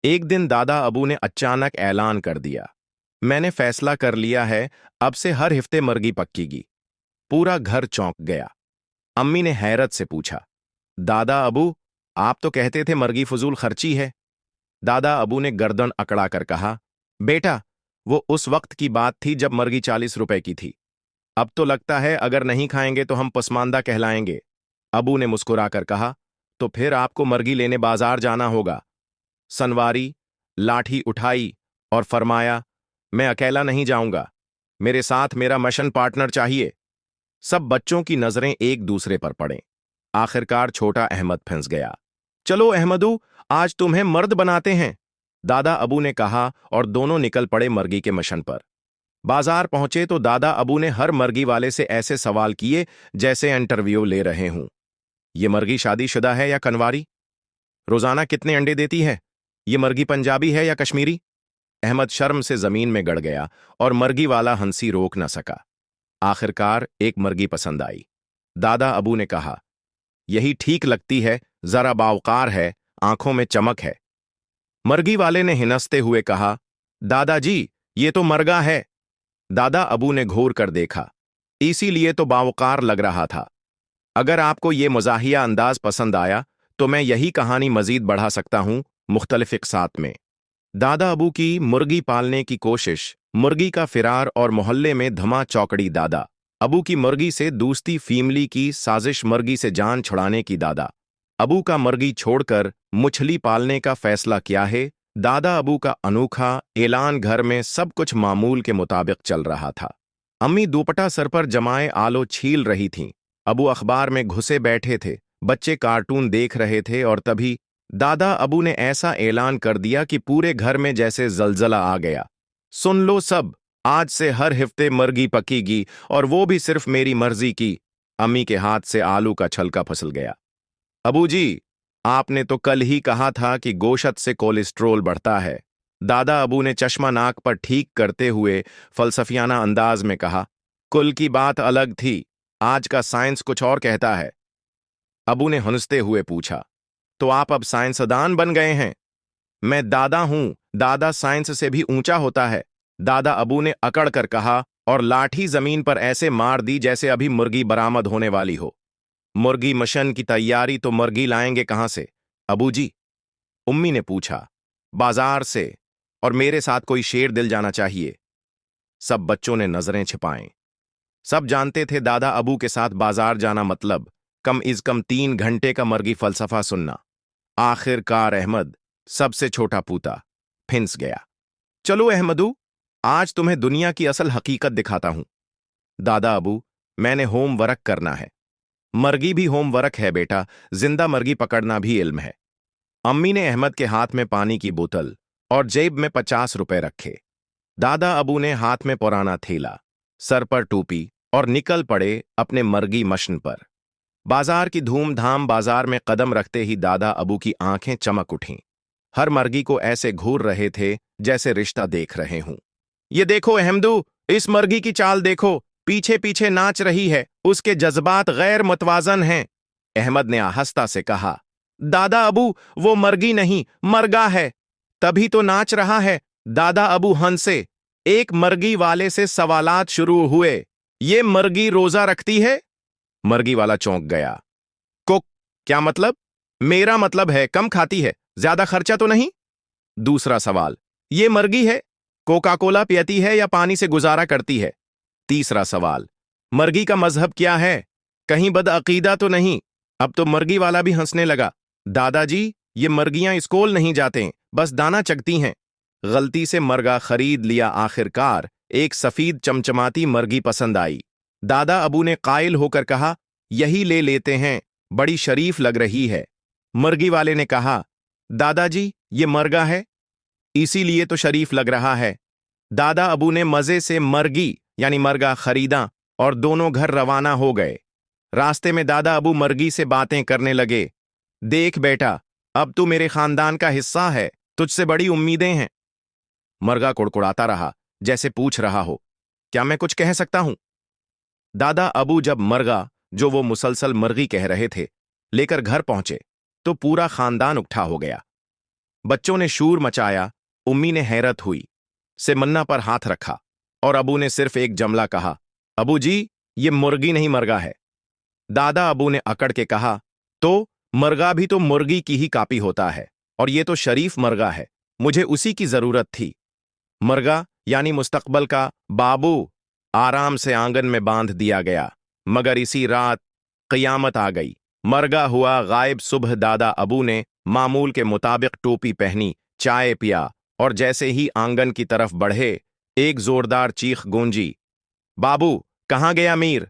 एक दिन दादा अबू ने अचानक ऐलान कर दिया, मैंने फैसला कर लिया है, अब से हर हफ्ते मर्गी पक्कीगी। पूरा घर चौंक गया। अम्मी ने हैरत से पूछा, दादा अबू, आप तो कहते थे मर्गी फजूल खर्ची है। दादा अबू ने गर्दन अकड़ा कर कहा, बेटा, वो उस वक्त की बात थी जब मर्गी 40 रुपए की थी। अब तो लगता है अगर नहीं खाएंगे तो हम पसमानदा कहलाएंगे। अबू ने मुस्कुराकर कहा, तो फिर आपको मर्गी लेने बाजार जाना होगा। सनवारी, लाठी उठाई और फरमाया, मैं अकेला नहीं जाऊंगा, मेरे साथ मेरा मिशन पार्टनर चाहिए। सब बच्चों की नजरें एक दूसरे पर पड़े। आखिरकार छोटा अहमद फंस गया। चलो अहमदू, आज तुम्हें मर्द बनाते हैं, दादा अबू ने कहा और दोनों निकल पड़े मर्गी के मिशन पर। बाजार पहुंचे तो दादा अबू ने हर मर्गी वाले से ऐसे सवाल किए जैसे इंटरव्यू ले रहे हूं। ये मर्गी शादीशुदा है या कनवारी? रोजाना कितने अंडे देती है? ये मर्गी पंजाबी है या कश्मीरी? अहमद शर्म से जमीन में गड़ गया और मर्गी वाला हंसी रोक न सका। आखिरकार एक मर्गी पसंद आई। दादा अबू ने कहा, यही ठीक लगती है, जरा बावकार है, आंखों में चमक है। मर्गी वाले ने हिनसते हुए कहा, दादाजी, ये तो मर्गा है। दादा अबू ने घूर कर देखा, इसीलिए तो बावकार लग रहा था। अगर आपको ये मजाहिया अंदाज पसंद आया तो मैं यही कहानी मजीद बढ़ा सकता हूं, मुख्तलिफ इकसात में। दादा अबू की मुर्गी पालने की कोशिश, मुर्गी का फिरार और मोहल्ले में धमा चौकड़ी। दादा अबू की मुर्गी से दूसती, फीमली की साजिश, मुर्गी से जान छुड़ाने की। दादा अबू का मुर्गी छोड़कर मछली पालने का फैसला किया है। दादा अबू का अनोखा ऐलान। घर में सब कुछ मामूल के मुताबिक चल रहा था। अम्मी दुपट्टा सर पर जमाए आलो छील रही थीं। अबू अखबार में घुसे बैठे थे। बच्चे कार्टून देख रहे थे और तभी दादा अबू ने ऐसा ऐलान कर दिया कि पूरे घर में जैसे जलजला आ गया। सुन लो सब, आज से हर हफ्ते मर्गी पकीगी और वो भी सिर्फ मेरी मर्जी की। अम्मी के हाथ से आलू का छलका फिसल गया। अबू जी, आपने तो कल ही कहा था कि गोशत से कोलेस्ट्रोल बढ़ता है। दादा अबू ने चश्मा नाक पर ठीक करते हुए फलसफियाना अंदाज में कहा, कुल की बात अलग थी, आज का साइंस कुछ और कहता है। अबू ने हंसते हुए पूछा, तो आप अब साइंसदान बन गए हैं? मैं दादा हूं, दादा साइंस से भी ऊंचा होता है, दादा अबू ने अकड़ कर कहा और लाठी जमीन पर ऐसे मार दी जैसे अभी मुर्गी बरामद होने वाली हो। मुर्गी मशन की तैयारी तो मुर्गी लाएंगे कहां से अबू जी? उम्मी ने पूछा। बाजार से, और मेरे साथ कोई शेर दिल जाना चाहिए। सब बच्चों ने नजरें छिपाएं। सब जानते थे दादा अबू के साथ बाजार जाना मतलब कम इज कम 3 घंटे का मर्गी फलसफा सुनना। आखिरकार अहमद, सबसे छोटा पूता, फिंस गया। चलो अहमदू, आज तुम्हें दुनिया की असल हकीकत दिखाता हूं। दादा अबू, मैंने होमवर्क करना है। मर्गी भी होमवर्क है बेटा, जिंदा मर्गी पकड़ना भी इल्म है। अम्मी ने अहमद के हाथ में पानी की बोतल और जेब में 50 रुपए रखे। दादा अबू ने हाथ में पुराना थैला, सर पर टोपी और निकल पड़े अपने मर्गी मशन पर। बाजार की धूमधाम। बाजार में कदम रखते ही दादा अबू की आंखें चमक उठीं। हर मर्गी को ऐसे घूर रहे थे जैसे रिश्ता देख रहे हूं। ये देखो अहमदू, इस मर्गी की चाल देखो, पीछे पीछे नाच रही है, उसके जज्बात गैर मुतवाजन हैं। अहमद ने आहिस्ता से कहा, दादा अबू, वो मर्गी नहीं, मर्गा है, तभी तो नाच रहा है। दादा अबू हंसे। एक मर्गी वाले से सवालात शुरू हुए, ये मर्गी रोजा रखती है? मर्गी वाला चौंक गया। कुक, क्या मतलब? मेरा मतलब है कम खाती है, ज्यादा खर्चा तो नहीं? दूसरा सवाल, ये मर्गी है, कोका कोला पियती है या पानी से गुजारा करती है? तीसरा सवाल, मर्गी का मजहब क्या है, कहीं बदअकीदा तो नहीं? अब तो मर्गी वाला भी हंसने लगा। दादाजी, ये मर्गियां स्कूल नहीं जाते, बस दाना चगती हैं। गलती से मर्गा खरीद लिया। आखिरकार एक सफीद चमचमाती मर्गी पसंद आई। दादा अबू ने कायल होकर कहा, यही ले लेते हैं, बड़ी शरीफ लग रही है। मर्गी वाले ने कहा, दादाजी, ये मर्गा है, इसीलिए तो शरीफ लग रहा है। दादा अबू ने मजे से मर्गी यानी मर्गा खरीदा और दोनों घर रवाना हो गए। रास्ते में दादा अबू मर्गी से बातें करने लगे। देख बेटा, अब तू मेरे खानदान का हिस्सा है, तुझसे बड़ी उम्मीदें हैं। मर्गा कुड़कुड़ाता रहा, जैसे पूछ रहा हो, क्या मैं कुछ कह सकता हूं? दादा अबू जब मर्गा, जो वो मुसलसल मर्गी कह रहे थे, लेकर घर पहुंचे तो पूरा खानदान उकट्ठा हो गया। बच्चों ने शूर मचाया। उम्मी ने हैरत हुई से मन्ना पर हाथ रखा और अबू ने सिर्फ एक जमला कहा, अबू जी, ये मुर्गी नहीं मरगा है। दादा अबू ने अकड़ के कहा, तो मरगा भी तो मुर्गी की ही कापी होता है, और ये तो शरीफ मरगा है, मुझे उसी की जरूरत थी। मरगा यानी मुस्तकबल का बाबू आराम से आंगन में बांध दिया गया, मगर इसी रात क़यामत आ गई। मरगा हुआ गायब। सुबह दादा अबू ने मामूल के मुताबिक टोपी पहनी, चाय पिया, और जैसे ही आंगन की तरफ बढ़े, एक जोरदार चीख गूंजी, बाबू, कहाँ गया मीर?